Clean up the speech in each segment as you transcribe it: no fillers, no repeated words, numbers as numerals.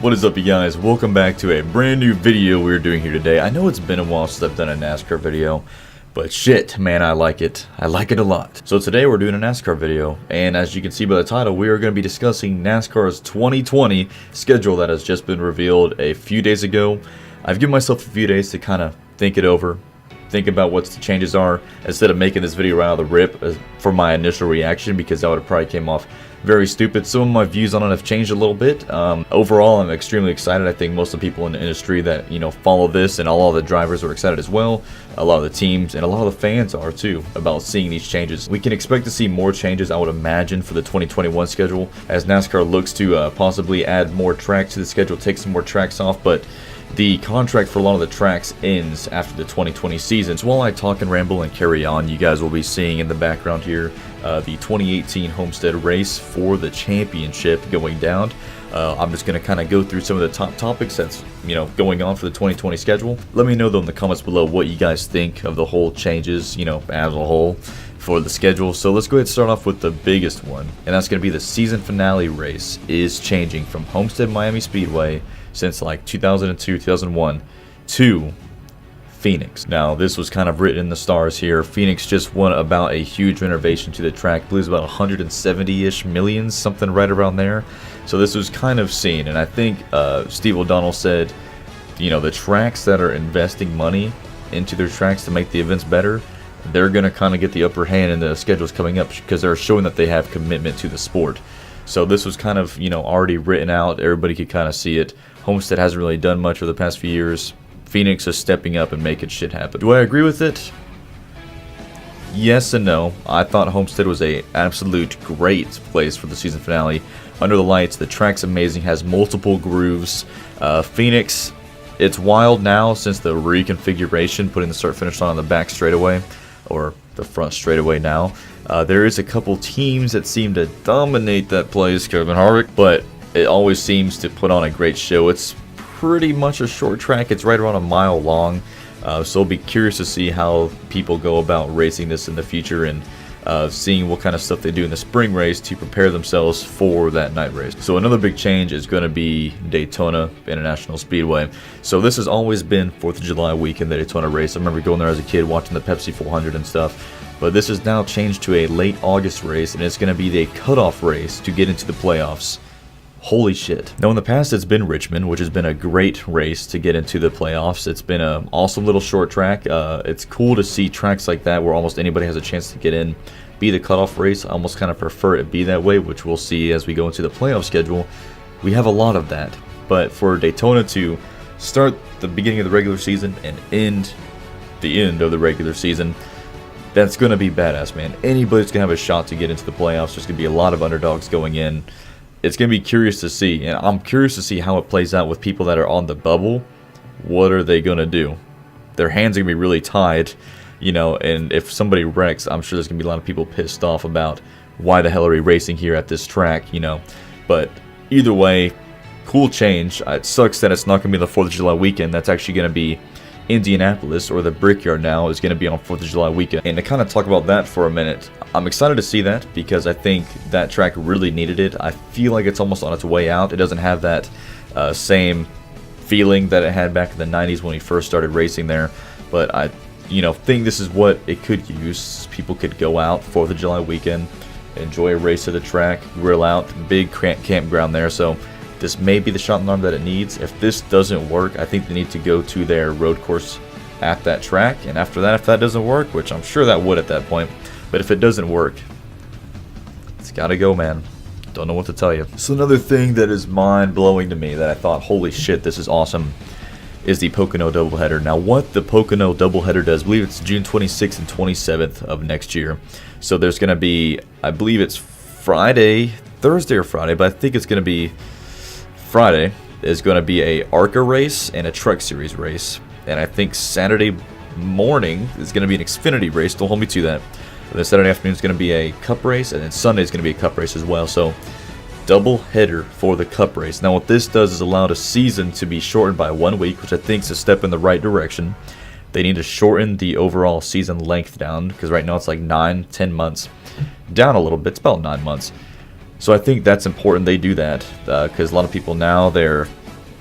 What is up, you guys? Welcome back to a brand new video we're doing here today. I know it's been a while since I've done a NASCAR video, but shit, man, I like it. I like it a lot. So today we're doing a NASCAR video, and as you can see by the title, we are going to be discussing NASCAR's 2020 schedule that has just been revealed a few days ago. I've given myself a few days to kind of think it over, think about what the changes are, instead of making this video right out of the rip for my initial reaction, because that would have probably came off very stupid. Some of my views on it have changed a little bit. Overall, I'm extremely excited. I think most of the people in the industry that follow this, and all of the drivers are excited as well. A lot of the teams and a lot of the fans are too, about seeing these changes. We can expect to see more changes, I would imagine, for the 2021 schedule, as NASCAR looks to possibly add more tracks to the schedule, take some more tracks off, but the contract for a lot of the tracks ends after the 2020 season. So while I talk and ramble and carry on, you guys will be seeing in the background here the 2018 Homestead race for the championship going down. I'm just going to kind of go through some of the top topics that's going on for the 2020 schedule. Let me know though in the comments below what you guys think of the whole changes, as a whole, for the schedule. So let's go ahead and start off with the biggest one, and that's going to be the season finale race is changing from Homestead Miami Speedway since like 2002, 2001 to Phoenix. Now this was kind of written in the stars here. Phoenix just won about a huge renovation to the track. I believe it's about 170-ish million, something right around there. So this was kind of seen, and I think Steve O'Donnell said, the tracks that are investing money into their tracks to make the events better, they're going to kind of get the upper hand in the schedules coming up, because they're showing that they have commitment to the sport. So this was kind of, already written out. Everybody could kind of see it. Homestead hasn't really done much for the past few years. Phoenix is stepping up and making shit happen. Do I agree with it? Yes and no. I thought Homestead was a absolute great place for the season finale. Under the lights, the track's amazing, has multiple grooves. Phoenix, it's wild now since the reconfiguration, putting the start-finish line on the back straightaway, or the front straightaway now. There is a couple teams that seem to dominate that place, Kevin Harvick, but it always seems to put on a great show. It's pretty much a short track. It's right around a mile long, so I'll be curious to see how people go about racing this in the future, and seeing what kind of stuff they do in the spring race to prepare themselves for that night race. So another big change is going to be Daytona International Speedway. So this has always been 4th of July weekend, the Daytona race. I remember going there as a kid watching the Pepsi 400 and stuff. But this is now changed to a late August race, and it's going to be the cutoff race to get into the playoffs. Holy shit. Now in the past it's been Richmond, which has been a great race to get into the playoffs. It's been an awesome little short track. It's cool to see tracks like that where almost anybody has a chance to get in, be the cutoff race. I almost kind of prefer it be that way, which we'll see as we go into the playoff schedule. We have a lot of that. But for Daytona to start the beginning of the regular season and end the end of the regular season, that's going to be badass, man. Anybody's going to have a shot to get into the playoffs. There's going to be a lot of underdogs going in. It's going to be curious to see, and I'm curious to see how it plays out with people that are on the bubble. What are they going to do? Their hands are going to be really tied, and if somebody wrecks, I'm sure there's going to be a lot of people pissed off about why the hell are we racing here at this track, But either way, cool change. It sucks that it's not going to be the 4th of July weekend. That's actually going to be Indianapolis, or the Brickyard now, is going to be on 4th of July weekend. And to kind of talk about that for a minute, I'm excited to see that, because I think that track really needed it. I feel like it's almost on its way out. It doesn't have that same feeling that it had back in the 90s when we first started racing there. But I think this is what it could use. People could go out 4th of July weekend, enjoy a race at the track, grill out, big campground there. So this may be the shot in the arm that it needs. If this doesn't work, I think they need to go to their road course at that track. And after that, if that doesn't work, which I'm sure that would at that point, but if it doesn't work, it's got to go, man. Don't know what to tell you. So another thing that is mind-blowing to me that I thought, holy shit, this is awesome, is the Pocono doubleheader. Now what the Pocono doubleheader does, I believe it's June 26th and 27th of next year. So there's going to be, I believe it's Thursday or Friday, but I think it's going to be Friday, is going to be a ARCA race and a Truck Series race. And I think Saturday morning is going to be an Xfinity race. Don't hold me to that. And then Saturday afternoon is going to be a Cup race, and then Sunday is going to be a Cup race as well. So double header for the Cup race. Now what this does is allow the season to be shortened by 1 week, which I think is a step in the right direction. They need to shorten the overall season length down, because right now it's like 9-10 months. Down a little bit, it's about 9 months. So I think that's important they do that, because a lot of people now, they're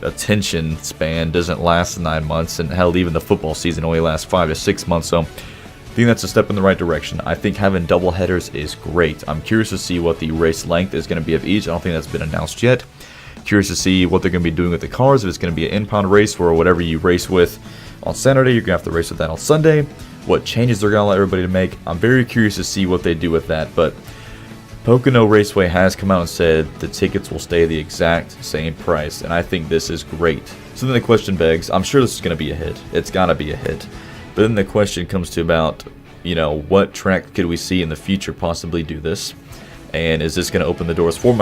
attention span doesn't last 9 months, and hell, even the football season only lasts 5 to 6 months. So I think that's a step in the right direction. I think having double headers is great. I'm curious to see what the race length is going to be of each. I don't think that's been announced yet. Curious to see what they're going to be doing with the cars. If it's going to be an impound race or whatever you race with on Saturday, you're going to have to race with that on Sunday. What changes they're going to allow everybody to make. I'm very curious to see what they do with that. But Pocono Raceway has come out and said the tickets will stay the exact same price, and I think this is great. So then the question begs, I'm sure this is going to be a hit. It's got to be a hit. But then the question comes to about, you know, what track could we see in the future possibly do this? And is this going to open the doors for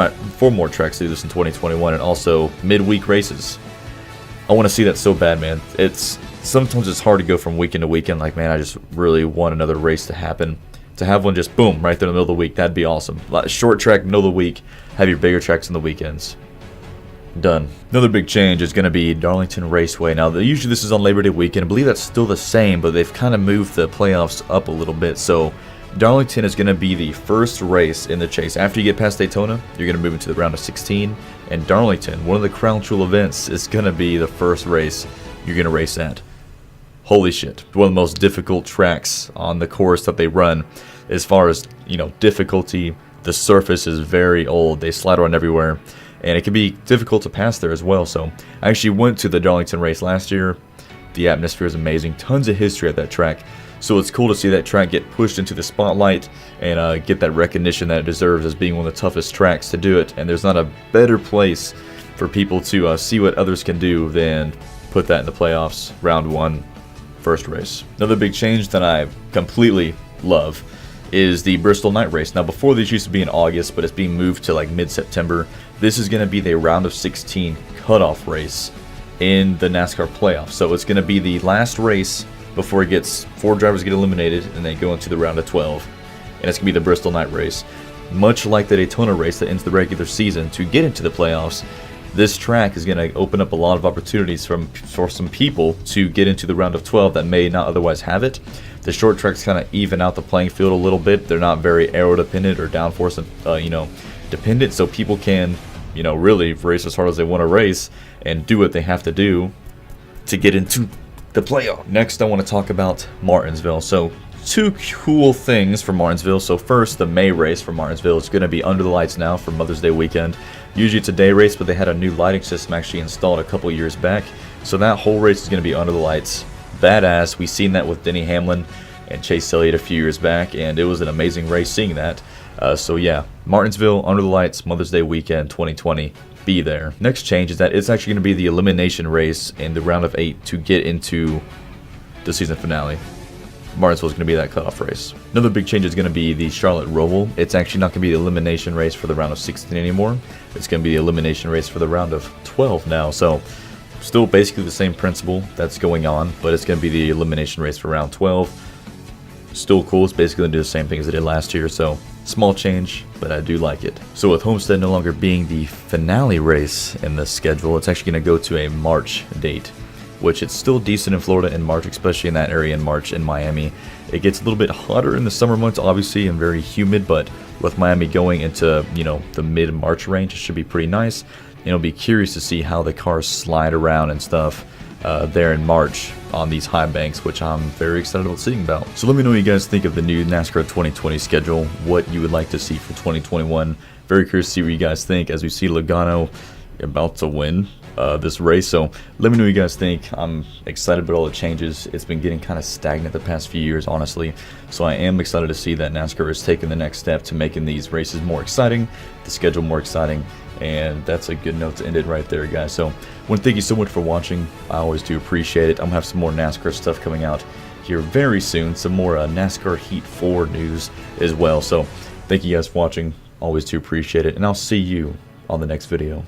more tracks to do this in 2021, and also midweek races? I want to see that so bad, man. Sometimes it's hard to go from weekend to weekend. Like, man, I just really want another race to happen. To have one just boom right there in the middle of the week, that'd be awesome. Short track, middle of the week. Have your bigger tracks on the weekends. Done. Another big change is going to be Darlington Raceway. Now, usually this is on Labor Day weekend. I believe that's still the same, but they've kind of moved the playoffs up a little bit. So Darlington is going to be the first race in the chase. After you get past Daytona, you're going to move into the round of 16. And Darlington, one of the crown jewel events, is going to be the first race you're going to race at. Holy shit. One of the most difficult tracks on the course that they run. As far as, you know, difficulty, the surface is very old. They slide around everywhere. And it can be difficult to pass there as well. So I actually went to the Darlington race last year. The atmosphere is amazing. Tons of history at that track. So it's cool to see that track get pushed into the spotlight and get that recognition that it deserves as being one of the toughest tracks to do it. And there's not a better place for people to see what others can do than put that in the playoffs, round one, first race. Another big change that I completely love is the Bristol night race. Now, before this used to be in August, but it's being moved to like mid-September. This is going to be the round of 16 cutoff race in the NASCAR playoffs. So it's going to be the last race before it gets 4 drivers get eliminated and they go into the round of 12. And it's going to be the Bristol night race. Much like the Daytona race that ends the regular season, to get into the playoffs, this track is going to open up a lot of opportunities for some people to get into the round of 12 that may not otherwise have it. The short tracks kind of even out the playing field a little bit. They're not very aero dependent or downforce dependent, so people can, really race as hard as they want to race and do what they have to do to get into the playoff. Next, I want to talk about Martinsville. So 2 cool things for Martinsville. So first, the May race for Martinsville is going to be under the lights now for Mother's Day weekend. Usually it's a day race, but they had a new lighting system actually installed a couple years back. So that whole race is going to be under the lights. Badass. We seen that with Denny Hamlin and Chase Elliott a few years back, and it was an amazing race seeing that. So yeah, Martinsville, under the lights, Mother's Day weekend 2020. Be there. Next change is that it's actually going to be the elimination race in the round of 8 to get into the season finale. Martinsville is going to be that cutoff race. Another big change is going to be the Charlotte Roval. It's actually not going to be the elimination race for the round of 16 anymore. It's going to be the elimination race for the round of 12 now. So still basically the same principle that's going on, but it's going to be the elimination race for round 12. Still cool. It's basically going to do the same thing as it did last year. So small change, but I do like it. So with Homestead no longer being the finale race in the schedule, it's actually going to go to a March date, which it's still decent in Florida in March, especially in that area in March in Miami. It gets a little bit hotter in the summer months, obviously, and very humid, but with Miami going into, the mid-March range, it should be pretty nice. And it'll be curious to see how the cars slide around and stuff there in March on these high banks, which I'm very excited about seeing about. So let me know what you guys think of the new NASCAR 2020 schedule, what you would like to see for 2021. Very curious to see what you guys think as we see Logano about to win this race. So let me know what you guys think. I'm excited about all the changes. It's been getting kind of stagnant the past few years, honestly. So I am excited to see that NASCAR is taking the next step to making these races more exciting, the schedule more exciting, and that's a good note to end it right there, guys. So I want to thank you so much for watching. I always do appreciate it. I'm going to have some more NASCAR stuff coming out here very soon. Some more NASCAR Heat 4 news as well. So thank you guys for watching. Always do appreciate it. And I'll see you on the next video.